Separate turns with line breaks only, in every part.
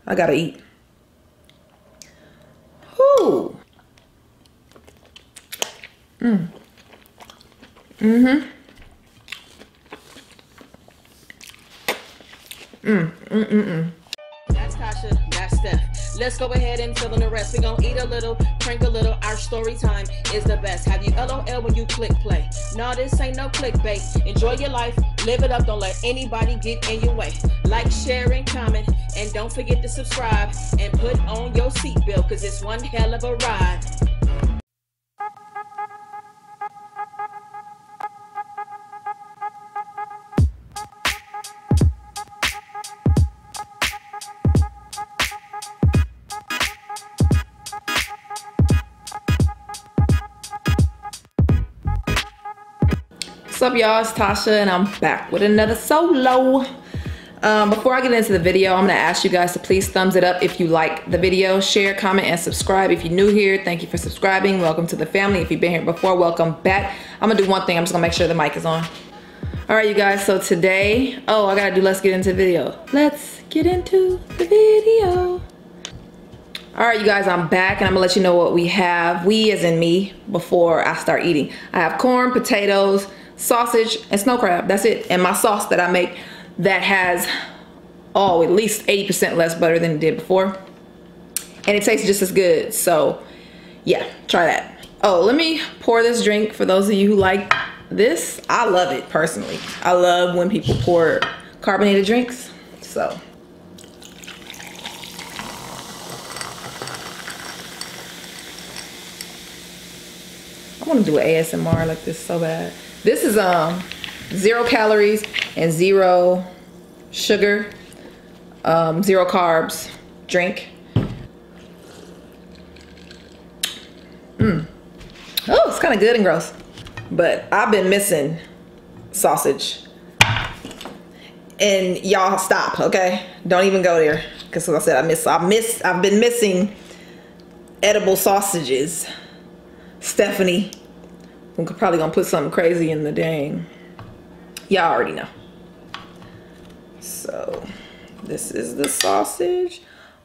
I gotta eat. Whoo.
That's Tasha, that's Steph. Let's go ahead and fill in the rest. We gon' eat a little, drink a little. Our story time is the best. Have you LOL when you click play? No, this ain't no clickbait. Enjoy your life, live it up. Don't let anybody get in your way. Like, share, and comment. And don't forget to subscribe and put on your seatbelt, cause it's one hell of a ride.
What's up, y'all? It's Tasha and I'm back with another solo. Before I get into the video, I'm gonna ask you guys to please thumbs it up if you like the video, share, comment, and subscribe. If you're new here, thank you for subscribing. Welcome to the family. If you've been here before, welcome back. I'm gonna do one thing. I'm just gonna make sure the mic is on. All right, you guys, so today, I gotta do let's get into the video. Let's get into the video. All right, you guys, I'm back and I'm gonna let you know what we have. We as in me, before I start eating. I have corn, potatoes, sausage, and snow crab. That's it. And my sauce that I make that has, at least 80% less butter than it did before. And it tastes just as good. So yeah, try that. Let me pour this drink for those of you who like this. I love it personally. I love when people pour carbonated drinks. So I want to do an ASMR like this so bad. This is 0 calories and 0 sugar, 0 carbs drink. Oh, it's kind of good and gross. But I've been missing sausage. And y'all stop, okay? Don't even go there. Because as I said, I've been missing edible sausages. Stephanie, I'm probably gonna put something crazy in the dang. Y'all already know. So this is the sausage.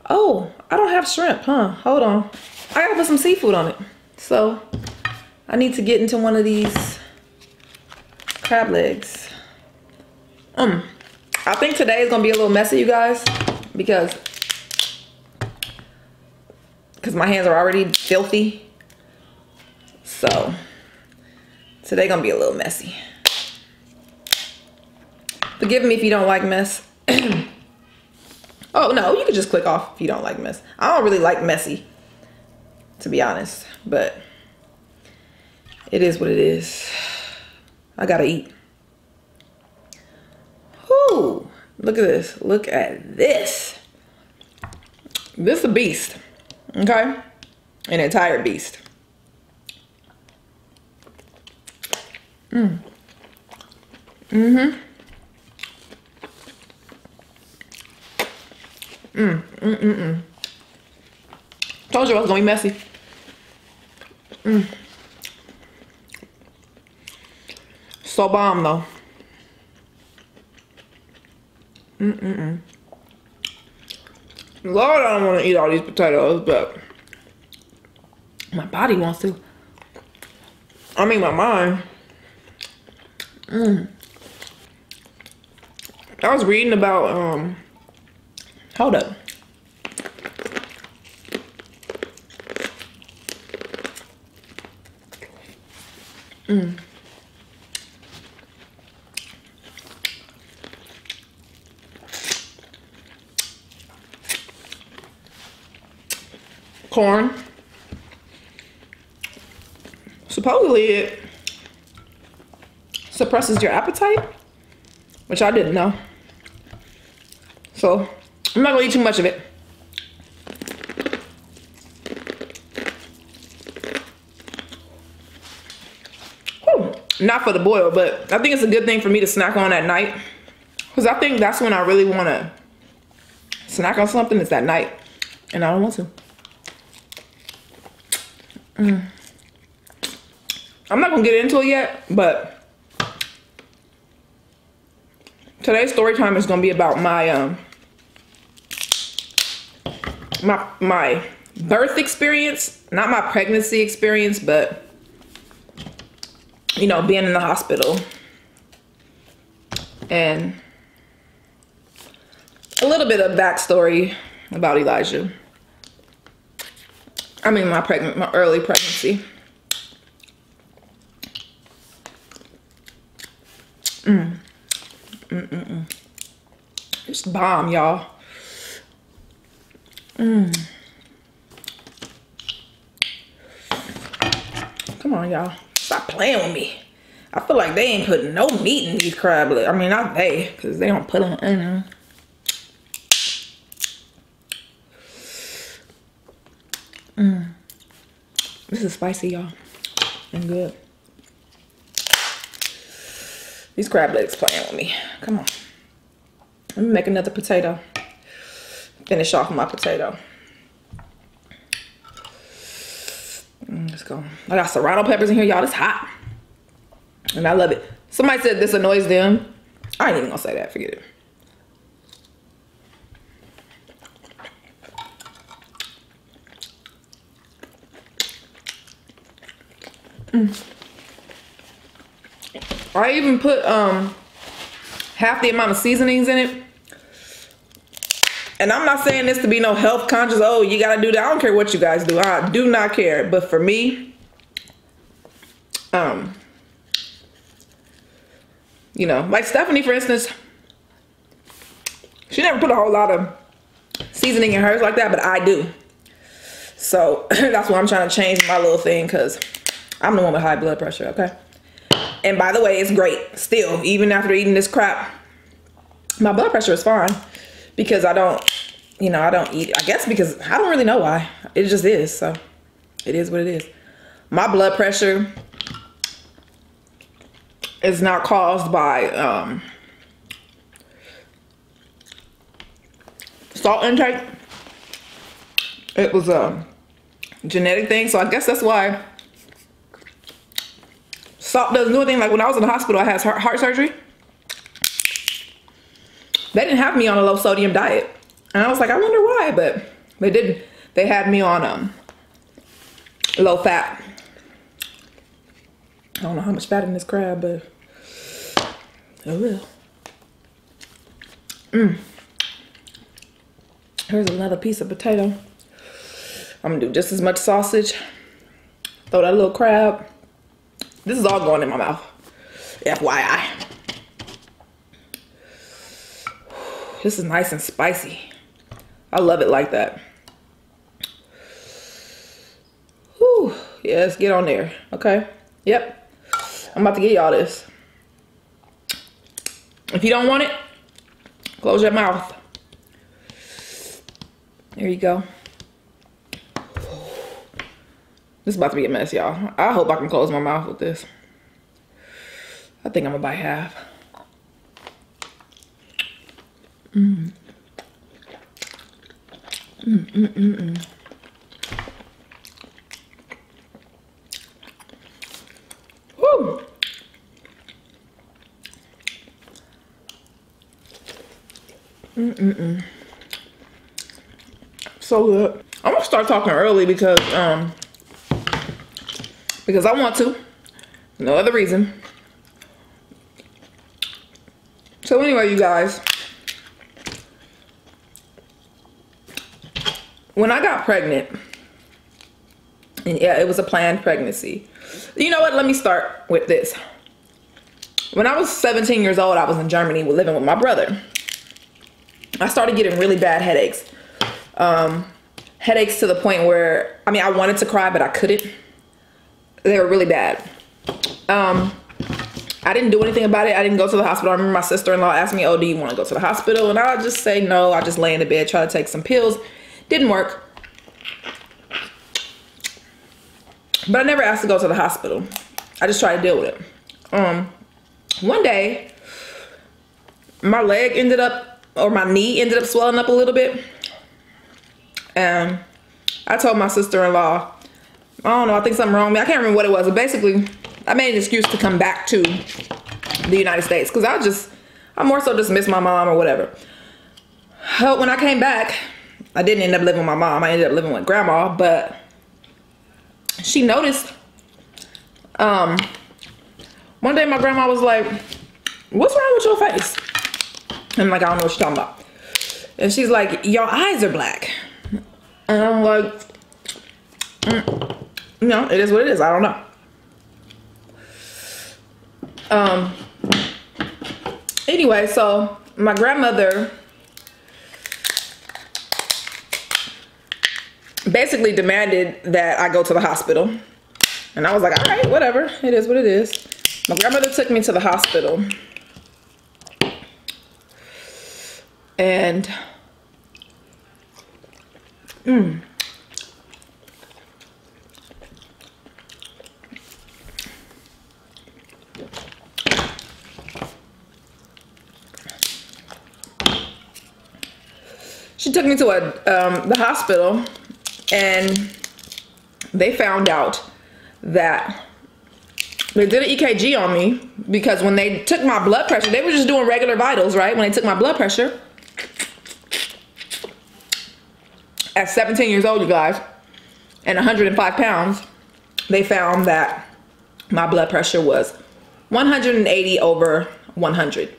Oh, I don't have shrimp, huh? Hold on. I gotta put some seafood on it. So I need to get into one of these crab legs. I think today is gonna be a little messy, you guys, because my hands are already filthy. So today gonna be a little messy. Forgive me if you don't like mess. Oh no, you can just click off if you don't like mess. I don't really like messy, to be honest, but it is what it is. I gotta eat. Whoo, look at this. Look at this. This is a beast, okay? An entire beast. Told you I was gonna be messy. So bomb though. Lord, I don't want to eat all these potatoes, but my body wants to. I mean, my mind. I was reading about, hold up. Corn. Supposedly it suppresses your appetite, which I didn't know. So I'm not gonna eat too much of it. Whew. Not for the boil, but I think it's a good thing for me to snack on at night, because I think that's when I really want to snack on something. It's at night, and I don't want to. I'm not gonna get into it yet, but today's story time is gonna be about my my birth experience, not my pregnancy experience, but you know, being in the hospital and a little bit of backstory about Elijah. I mean, my early pregnancy. It's bomb, y'all. Come on, y'all. Stop playing with me. I feel like they ain't putting no meat in these crab legs. I mean, not they, because they don't put them in there. This is spicy, y'all, and good. These crab legs playing with me. Come on. Let me make another potato. Finish off my potato. Let's go. I got serrano peppers in here, y'all. It's hot. And I love it. Somebody said this annoys them. I ain't even gonna say that. Forget it. I even put half the amount of seasonings in it. And I'm not saying this to be no health conscious. Oh, you gotta do that. I don't care what you guys do. I do not care. But for me, you know, like Stephanie, for instance, she never put a whole lot of seasoning in hers like that, but I do. So that's why I'm trying to change my little thing, because I'm the one with high blood pressure, okay? And by the way, it's great still, even after eating this crap. My blood pressure is fine because I don't, you know, I don't eat, I guess because I don't really know why. It just is, so it is what it is. My blood pressure is not caused by salt intake. It was a genetic thing, so I guess that's why salt doesn't do anything. Like when I was in the hospital, I had heart surgery. They didn't have me on a low sodium diet. And I was like, I wonder why, but they didn't. They had me on low fat. I don't know how much fat in this crab, but it will. Here's another piece of potato. I'm gonna do just as much sausage. Throw that little crab. This is all going in my mouth. FYI. This is nice and spicy. I love it like that. Whew. Yeah, let's get on there. Okay. Yep. I'm about to get y'all this. If you don't want it, close your mouth. There you go. This is about to be a mess, y'all. I hope I can close my mouth with this. I think I'm gonna bite half. Woo! So good. I'm gonna start talking early because I want to. No other reason. So anyway, you guys, when I got pregnant, and yeah, it was a planned pregnancy. You know what? Let me start with this. When I was 17 years old, I was in Germany living with my brother. I started getting really bad headaches. Headaches to the point where, I mean, I wanted to cry, but I couldn't. They were really bad. I didn't do anything about it. I didn't go to the hospital. I remember my sister-in-law asked me, oh, do you want to go to the hospital? And I just say no. I just lay in the bed, try to take some pills. Didn't work. But I never asked to go to the hospital. I just tried to deal with it. One day, my leg ended up, or my knee ended up swelling up a little bit. And I told my sister-in-law, I don't know, I think something wrong with me. I can't remember what it was. But basically, I made an excuse to come back to the United States because I more so just miss my mom or whatever. When I came back, I didn't end up living with my mom. I ended up living with grandma, but she noticed. One day my grandma was like, what's wrong with your face? I'm like, I don't know what you're talking about. And she's like, your eyes are black. And I'm like, no, it is what it is. I don't know. Anyway, so my grandmother basically demanded that I go to the hospital. And I was like, all right, whatever. It is what it is. My grandmother took me to the hospital. And she took me to the hospital, and they found out that they did an EKG on me, because when they took my blood pressure, they were just doing regular vitals, right? When they took my blood pressure at 17 years old, you guys, and 105 pounds, they found that my blood pressure was 180 over 100.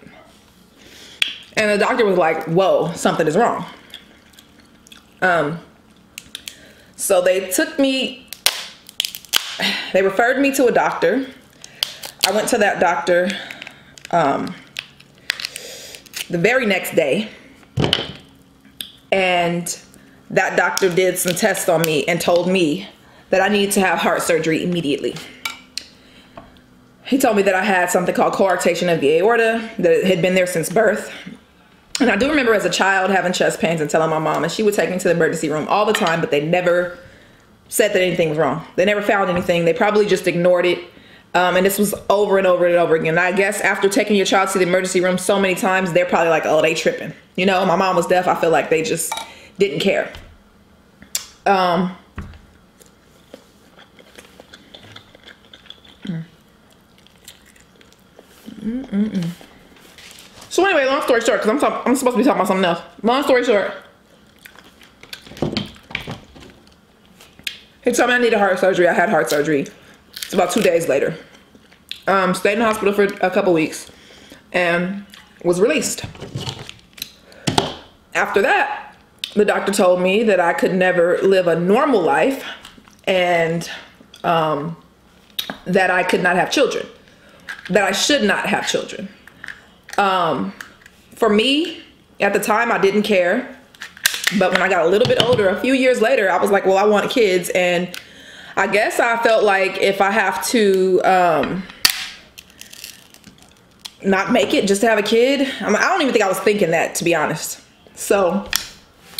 And the doctor was like, whoa, something is wrong. So they took me, they referred me to a doctor. I went to that doctor the very next day, and that doctor did some tests on me and told me that I needed to have heart surgery immediately. He told me that I had something called coarctation of the aorta, that it had been there since birth. And I do remember as a child having chest pains and telling my mom, and she would take me to the emergency room all the time, but they never said that anything was wrong. They never found anything. They probably just ignored it. And this was over and over and over again. I guess after taking your child to the emergency room so many times, they're probably like, oh, they tripping. You know, my mom was deaf. I feel like they just didn't care. So anyway, long story short, because I'm supposed to be talking about something else. Long story short, he told me I needed heart surgery. I had heart surgery. It's about 2 days later. Stayed in the hospital for a couple weeks and was released. After that, the doctor told me that I could never live a normal life, and that I could not have children, that I should not have children. For me, at the time, I didn't care. But when I got a little bit older, a few years later, I was like, well, I want kids. And I guess I felt like if I have to not make it just to have a kid, I don't even think I was thinking that, to be honest. So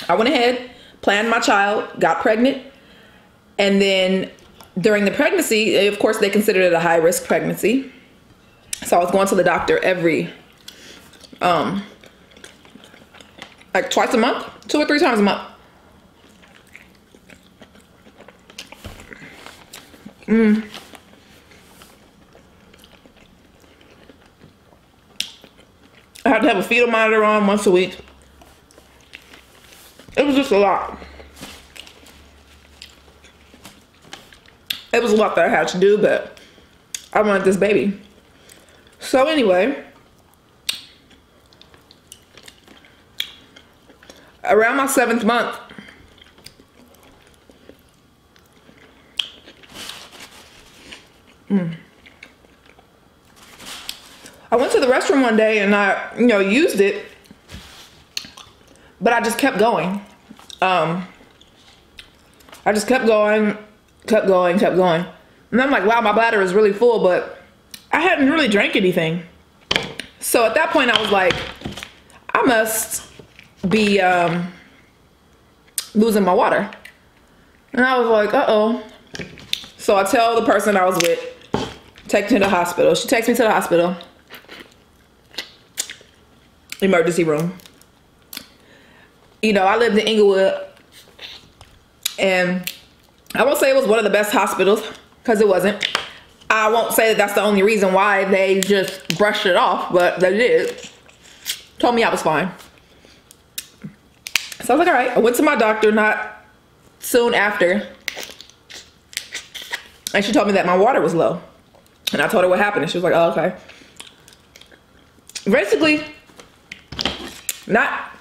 I went ahead, planned my child, got pregnant. And then during the pregnancy, of course, they considered it a high-risk pregnancy. So I was going to the doctor every, like twice a month, 2 or 3 times a month. I had to have a fetal monitor on once a week. It was just a lot. It was a lot that I had to do, but I wanted this baby. So anyway, around my 7th month, I went to the restroom one day and I, used it, but I just kept going. I just kept going. And I'm like, wow, my bladder is really full, but I hadn't really drank anything. So at that point I was like, I must be losing my water. And I was like, uh-oh. So I tell the person I was with, take me to the hospital. She takes me to the hospital. Emergency room. I lived in Inglewood, and I won't say it was one of the best hospitals, because it wasn't. I won't say that that's the only reason why they just brushed it off, but they did. Told me I was fine. So So I was like, all right. I went to my doctor not soon after. And she told me that my water was low. And I told her what happened. And she was like, oh, okay. Basically, not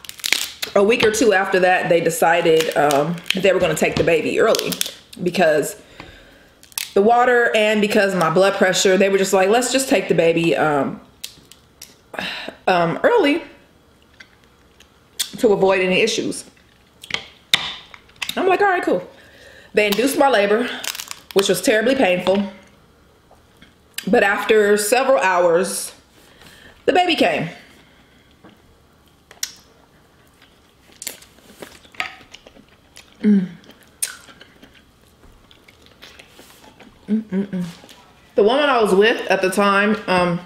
a week or two after that, they decided they were going to take the baby early because the water and because of my blood pressure, they were just like, let's just take the baby early to avoid any issues. I'm like, all right, cool. They induced my labor, which was terribly painful. But after several hours, the baby came. The woman I was with at the time,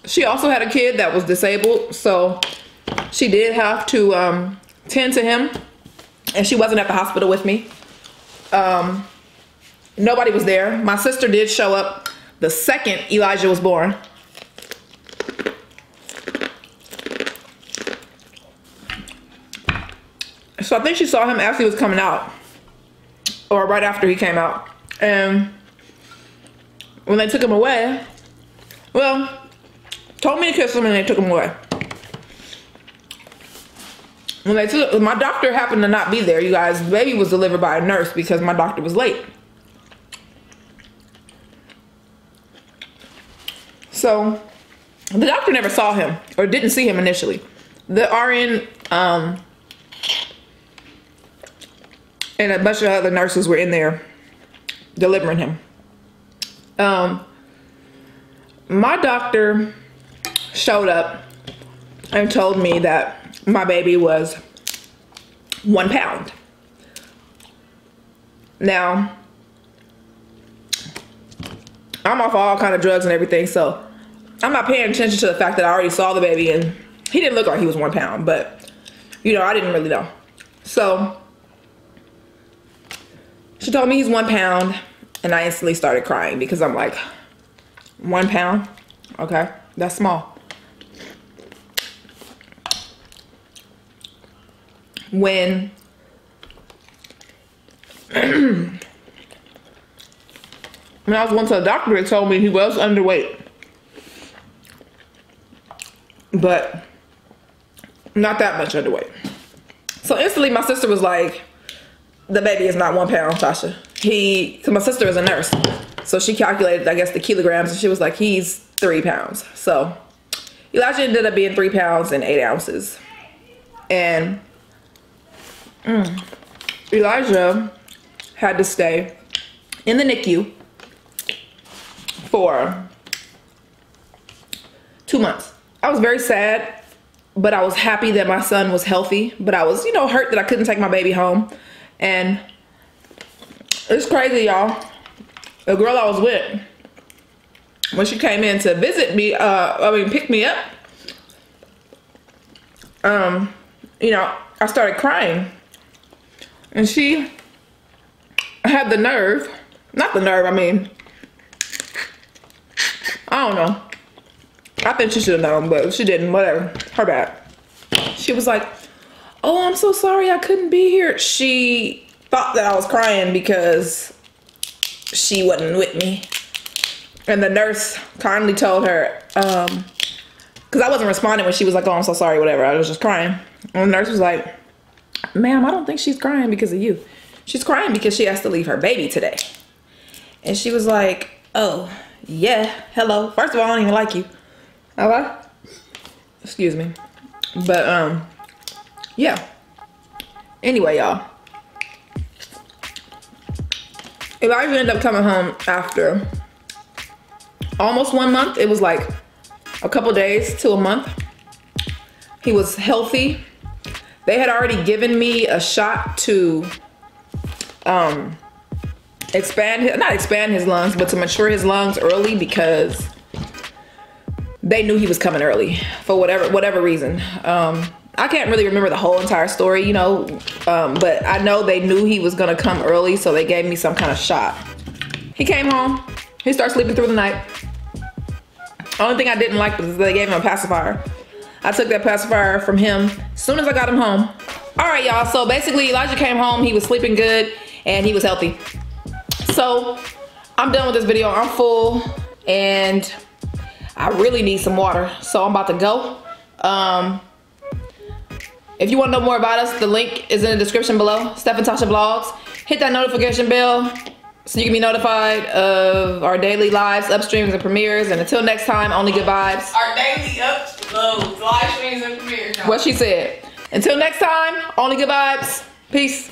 she also had a kid that was disabled, so she did have to tend to him, and she wasn't at the hospital with me. Nobody was there. My sister did show up the second Elijah was born. So I think she saw him as he was coming out, or right after he came out. And when they took him away, well, told me to kiss him and they took him away. When they took, my doctor happened to not be there, you guys. The baby was delivered by a nurse because my doctor was late. So the doctor never saw him or didn't see him initially. The RN and a bunch of other nurses were in there delivering him. My doctor showed up and told me that my baby was 1 pound. Now, I'm off all kind of drugs and everything, so I'm not paying attention to the fact that I already saw the baby and he didn't look like he was 1 pound, but you know, I didn't really know. So she told me he's 1 pound, and I instantly started crying because I'm like, 1 pound? Okay, that's small. When I was going to the doctor, they told me he was underweight, but not that much underweight. So instantly my sister was like, the baby is not 1 pound, Tasha. Cause my sister is a nurse. So she calculated, I guess, the kilograms, and she was like, he's 3 pounds. So Elijah ended up being 3 pounds and 8 ounces. And Elijah had to stay in the NICU for 2 months. I was very sad, but I was happy that my son was healthy. But I was, you know, hurt that I couldn't take my baby home. And it's crazy, y'all. The girl I was with, when she came in to visit me, pick me up, you know, I started crying. And she had the nerve, not the nerve, I mean, I don't know. I think she should have known, but she didn't, whatever, her bad. She was like, oh, I'm so sorry I couldn't be here. She thought that I was crying because she wasn't with me. And the nurse kindly told her, because I wasn't responding when she was like, oh, I'm so sorry, whatever. I was just crying. And the nurse was like, ma'am, I don't think she's crying because of you. She's crying because she has to leave her baby today. And she was like, oh, yeah, hello. First of all, I don't even like you. Hello? Excuse me. But, yeah. Anyway, y'all. Elijah ended up coming home after almost 1 month. It was like a couple days to a month. He was healthy. They had already given me a shot to not expand his lungs, but to mature his lungs early because they knew he was coming early for whatever reason. I can't really remember the whole entire story, you know, but I know they knew he was gonna come early, so they gave me some kind of shot. He came home, he started sleeping through the night. Only thing I didn't like was they gave him a pacifier. I took that pacifier from him as soon as I got him home. All right, y'all. So basically, Elijah came home. He was sleeping good and he was healthy. So I'm done with this video. I'm full and I really need some water. So I'm about to go. If you want to know more about us, the link is in the description below. Steph and Tasha Vlogs. Hit that notification bell so you can be notified of our daily lives, upstreams, and premieres. And until next time, only good vibes.
Our daily live streams and premieres.
What she said. Until next time, only good vibes. Peace.